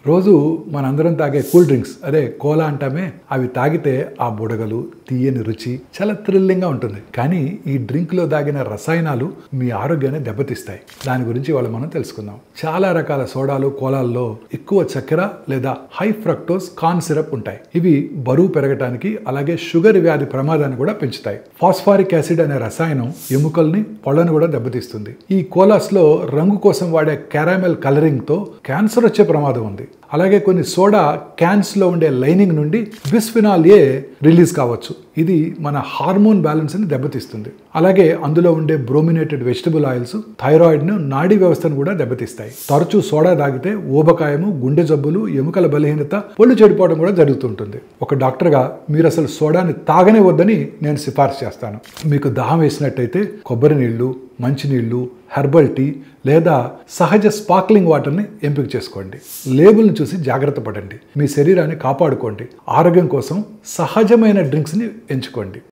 రోజు మనందరం తాగే కూల్ డ్రింక్స్ అదే కోలా అంటామే అవి తాగితే ఆ బుడగలు తీయని రుచి చాలా థ్రిల్లింగ్గా ఉంటుంది. కానీ ఈ డ్రింక్లో దాగిన రసాయనాలు మీ ఆరోగ్యాన్ని దెబ్బతీస్తాయి. దాని గురించి ఇవాళ మనం తెలుసుకుందాం. చాలా రకాల సోడాలు కోలాల్లో ఎక్కువ చక్కెర లేదా హై ఫ్రక్టోస్ కార్న్ సిరప్ ఉంటాయి. ఇవి బరువు పెరగటానికి అలాగే షుగర్ వ్యాధి ప్రమాదాన్ని కూడా పెంచుతాయి. ఫాస్ఫారిక్ యాసిడ్ అనే రసాయనం ఎముకల్ని పళ్ళను కూడా దెబ్బతీస్తుంది. ఈ కోలాస్లో రంగు కోసం వాడే క్యారామెల్ కలరింగ్తో క్యాన్సర్ వచ్చే ప్రమాదం ఉంది. అలాగే కొన్ని సోడా క్యాన్స్లో ఉండే లైనింగ్ నుండి బిస్ఫినాల్ ఏ రిలీజ్ కావచ్చు. ఇది మన హార్మోన్ బ్యాలెన్స్ని దెబ్బతీస్తుంది. అలాగే అందులో ఉండే బ్రోమినేటెడ్ వెజిటబుల్ ఆయిల్స్ థైరాయిడ్ను, నాడీ వ్యవస్థను కూడా దెబ్బతీస్తాయి. తరచూ సోడా తాగితే ఊబకాయము, గుండె జబ్బులు, ఎముకల బలహీనత, ఒళ్ళు చెడిపోవడం కూడా జరుగుతుంటుంది. ఒక డాక్టర్గా మీరు అసలు సోడాని తాగనే వద్దని నేను సిఫార్సు చేస్తాను. మీకు దాహం వేసినట్టయితే కొబ్బరి నీళ్లు, మంచినీళ్లు, హెర్బల్ టీ లేదా సహజ స్పార్క్లింగ్ వాటర్ని ఎంపిక చేసుకోండి. లేబుల్ని చూసి జాగ్రత్త పడండి. మీ శరీరాన్ని కాపాడుకోండి. ఆరోగ్యం కోసం సహజమైన డ్రింక్స్ని ఎంచుకోండి.